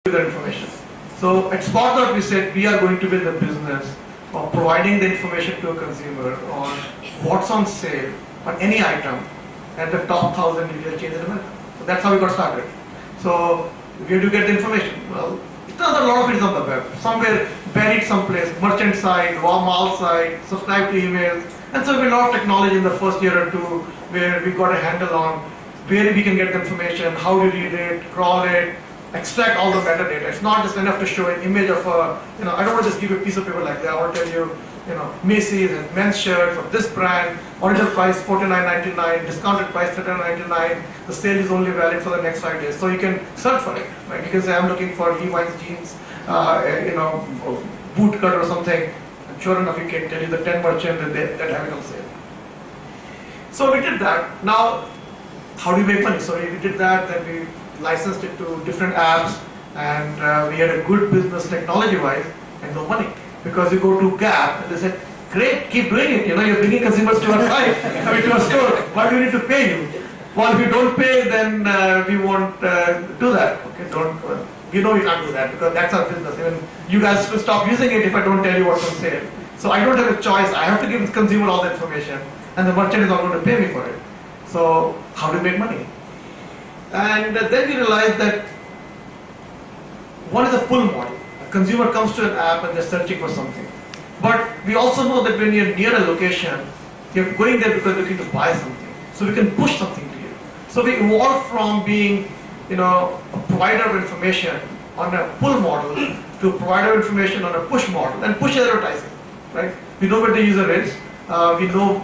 their information. So at Spot we said we are going to build a business of providing the information to a consumer on what's on sale on any item at the top 1,000 retail chains in America. So that's how we got started. So where do you get the information? Well, it turns out a lot of it is on the web. Somewhere buried someplace, merchant site, mall site, subscribe to emails. And so we had a lot of technology in the first year or two where we got a handle on where we can get the information, how to read it, crawl it, extract all the metadata. It's not just enough to show an image of a, I don't want to just give you a piece of paper like that. I want to tell you, Macy's has men's shirts of this brand, original price $49.99, discounted price $39.99. The sale is only valid for the next 5 days. So you can search for it, right? You can say, I'm looking for Levi's jeans, boot cut or something. And sure enough, you can tell you the 10 merchants that have it on sale. So we did that. Now, how do we make money? So we did that, then we licensed it to different apps, and we had a good business technology-wise and no money. Because you go to Gap and they said, great, keep doing it. You're bringing consumers to our site, to our store. Why do we need to pay you? Well, if you don't pay, then we won't do that. Okay, you can't do that because that's our business. Even you guys will stop using it if I don't tell you what's on sale. So I don't have a choice. I have to give the consumer all the information, and the merchant is not going to pay me for it. So how do we make money? And then we realized that one is a pull model. A consumer comes to an app and they're searching for something. But we also know that when you're near a location, you're going there because you're looking to buy something. So we can push something to you. So we evolved from being, a provider of information on a pull model to a provider of information on a push model, and push advertising, right? We know where the user is. We know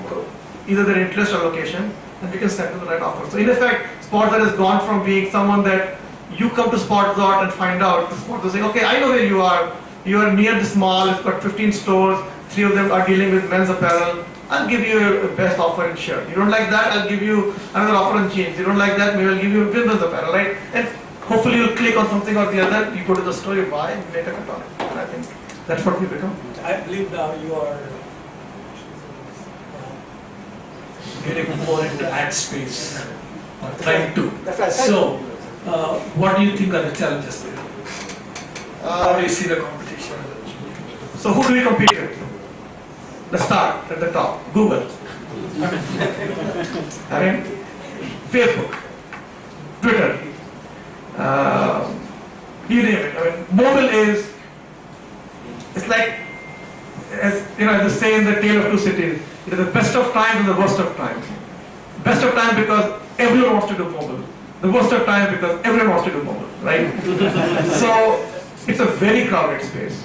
either their interest or location, and we can send them the right offer. So in effect, Spotlight has gone from being someone that you come to Spotlight and find out, Spotlight saying, okay, I know where you are. You are near this mall, it's got 15 stores, 3 of them are dealing with men's apparel. I'll give you a best offer in shirt. You don't like that, I'll give you another offer in jeans. You don't like that, maybe I'll give you women's apparel, right? And hopefully you'll click on something or the other, you go to the store, you buy, and you make a cut on it. And I think that's what we become. I believe now you are getting more into ad space, or trying to. So, what do you think are the challenges there? How do you see the competition? So who do we compete with? The start at the top, Google. Facebook, Twitter, you name it. Mobile is, it's like, as they say in the Tale of Two Cities, it is the best of times and the worst of times. Best of times because everyone wants to do mobile. The worst of times because everyone wants to do mobile, right? So it's a very crowded space.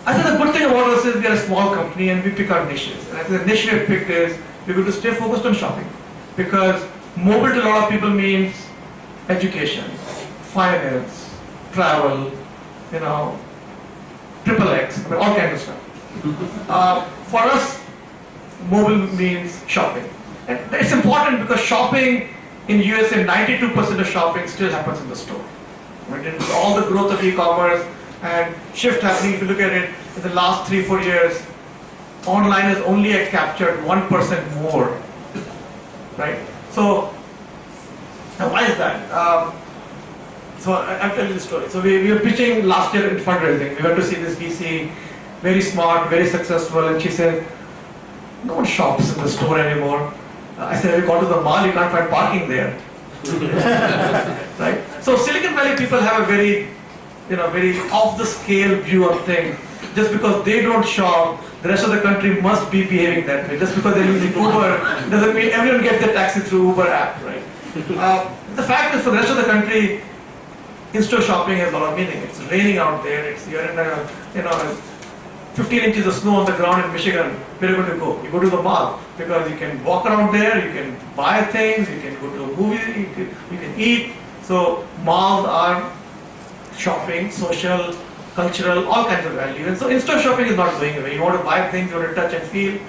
I think the good thing about us is we are a small company and we pick our niches. And I think the niche we have picked is we're going to stay focused on shopping. Because mobile to a lot of people means education, finance, travel, triple X, all kinds of stuff. For us, mobile means shopping. And it's important because shopping in USA, 92% of shopping still happens in the store. Right? And with all the growth of e-commerce and shift happening, if you look at it, in the last 3-4 years, online has only captured 1% more. Right? So, now why is that? So I'll tell you the story. So we were pitching last year in fundraising. We went to see this VC, very smart, very successful, and she said, no one shops in the store anymore. I said, have you gone to the mall? You can't find parking there. Right? So Silicon Valley people have a very, very off-the-scale view of things. Just because they don't shop, the rest of the country must be behaving that way. Just because they're using Uber doesn't mean everyone gets their taxi through Uber app, right? The fact is, for the rest of the country, in-store shopping has a lot of meaning. It's raining out there. You're in 15 inches of snow on the ground in Michigan. Where are you going to go? You go to the mall because you can walk around there, you can buy things, you can go to a movie, you can eat. So malls are shopping, social, cultural, all kinds of value. And so in-store shopping is not going away. You want to buy things, you want to touch and feel.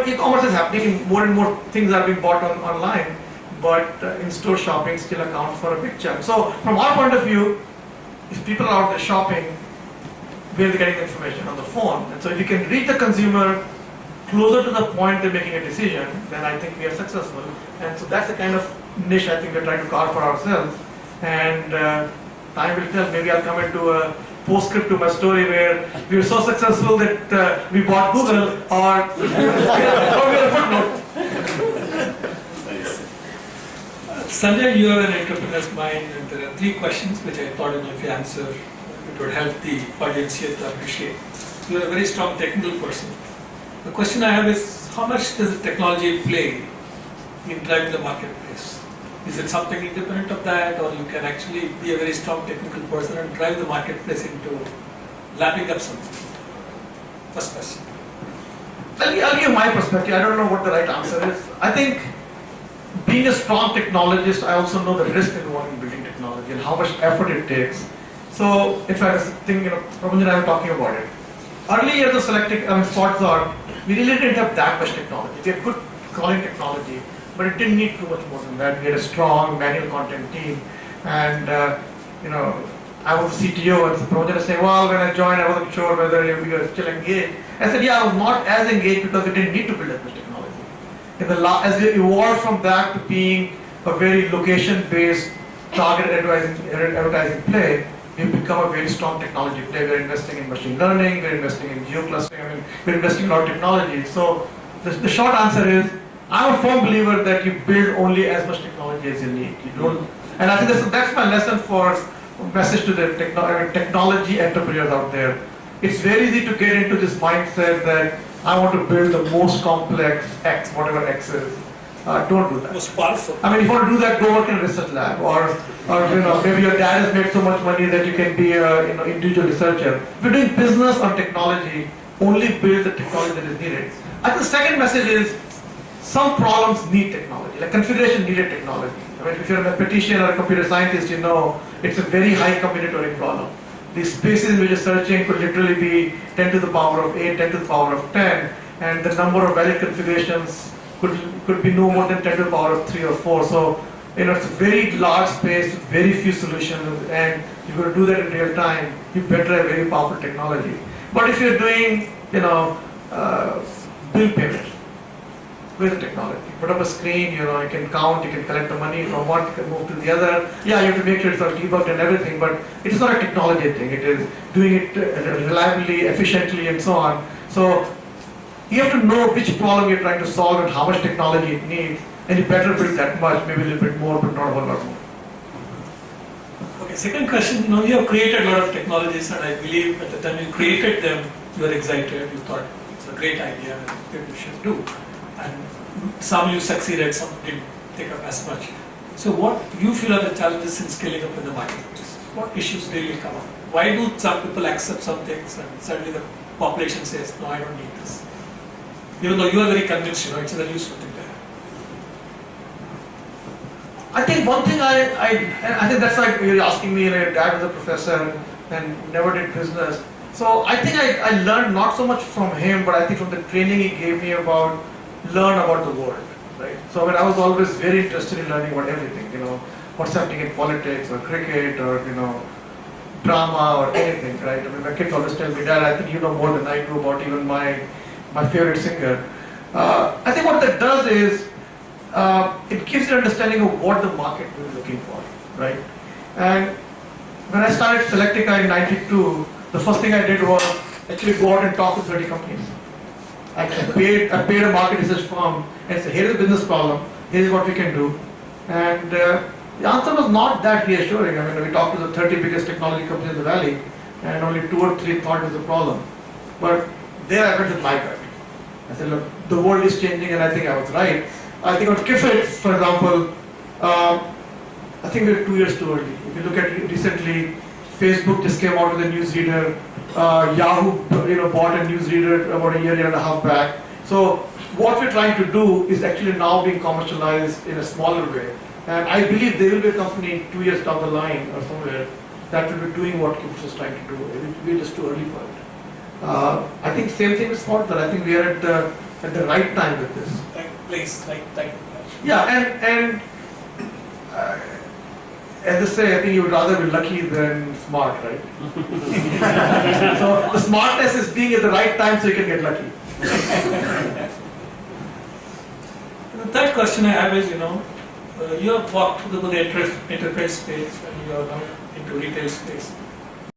E-commerce is happening, more and more things are being bought online, but in-store shopping still accounts for a big chunk. So from our point of view, if people are out there shopping, where they're getting the information on the phone. And so if you can reach the consumer closer to the point they're making a decision, then I think we are successful. And so that's the kind of niche I think we're trying to carve for ourselves. And Time will tell. Maybe I'll come into a postscript to my story where we were so successful that we bought Google, or we are a footnote. Sanjay, you have an entrepreneur's mind, and there are 3 questions which I thought if you answer, it would help the audience here to appreciate. You are a very strong technical person. The question I have is, how much does the technology play in driving the marketplace? Is it something independent of that, or you can actually be a very strong technical person and drive the marketplace into lapping up something? First question. I'll give my perspective. I don't know what the right answer is. I think being a strong technologist, I also know the risk involved in building technology and how much effort it takes. So, in fact, I think, Prabhu and I were talking about it. Early years of Spotzor, we really didn't have that much technology. We had good crawling technology, but it didn't need too much more than that. We had a strong manual content team, and I was the CTO, and Prabhu was saying, well, when I joined, I wasn't sure whether we were still engaged. I said, yeah, I was not as engaged because we didn't need to build as much technology. As we evolved from that to being a very location-based targeted advertising play, we've become a very strong technology play. We're investing in machine learning, we're investing in geoclustering, we're investing in our technology. So the short answer is, I'm a firm believer that you build only as much technology as you need. You don't, and I think that's my lesson for message to the technology entrepreneurs out there. It's very easy to get into this mindset that I want to build the most complex X, whatever X is. Don't do that. Most powerful. I mean, if you want to do that, go work in a research lab, or maybe your dad has made so much money that you can be a individual researcher. If you're doing business or technology, only build the technology that is needed. I think the second message is, some problems need technology, like configuration needed technology. I mean, if you're a mathematician or a computer scientist, you know it's a very high combinatoric problem. The spaces in which you're searching could literally be 10 to the power of 8, 10 to the power of 10, and the number of valid configurations could be no more than 10 to the power of 3 or 4. So, it's a very large space with very few solutions, and you're going to do that in real time. You better have very powerful technology. But if you're doing, bill payment, with the technology, put up a screen, you can count, you can collect the money from one, you can move to the other. Yeah, you have to make sure it's all debugged and everything, but it is not a technology thing. It is doing it reliably, efficiently, and so on. So you have to know which problem you're trying to solve and how much technology it needs, and you better build that much, maybe a little bit more, but not a whole lot more. Okay, second question, you have created a lot of technologies, and I believe at the time you created them, you were excited, you thought it's a great idea and people should do. And some you succeeded, some didn't take up as much. So what you feel are the challenges in scaling up in the marketplace? What issues really come up? Why do some people accept some things and suddenly the population says, no, I don't need this? Even though you are very convinced, it's a very useful thing there. I think one thing I think that's like you're asking me, your dad was a professor and never did business. So I think I learned not so much from him, but I think from the training he gave me learn about the world, right? So I was always very interested in learning about everything, what's happening in politics or cricket or, drama or anything, right? I mean, my kids always tell me, Dad, I think you know more than I do about even my favorite singer. I think what that does is, it gives you an understanding of what the market is looking for, right? And when I started Selectica in '92, the first thing I did was actually go out and talk to 30 companies. I paid a market research firm and said, here's the business problem, here's what we can do. And the answer was not that reassuring. I mean, we talked to the 30 biggest technology companies in the valley, and only 2 or 3 thought it was a problem. But there I went with my gut. I said, look, the world is changing, and I think I was right. I think on Kifit, for example, I think we're 2 years too early. If you look at it recently, Facebook just came out with a newsreader. Yahoo, bought a newsreader about a year and a half back. So what we're trying to do is actually now being commercialized in a smaller way. And I believe there will be a company 2 years down the line or somewhere that will be doing what Kifit is trying to do. We're just too early for it. I think same thing with Spotter. I think we are at the right time with this. Right place, right time. Yeah, and as they say, I think you would rather be lucky than smart, right? So the smartness is being at the right time so you can get lucky. The third question I have is, you have walked through the enterprise space and you are now into retail space.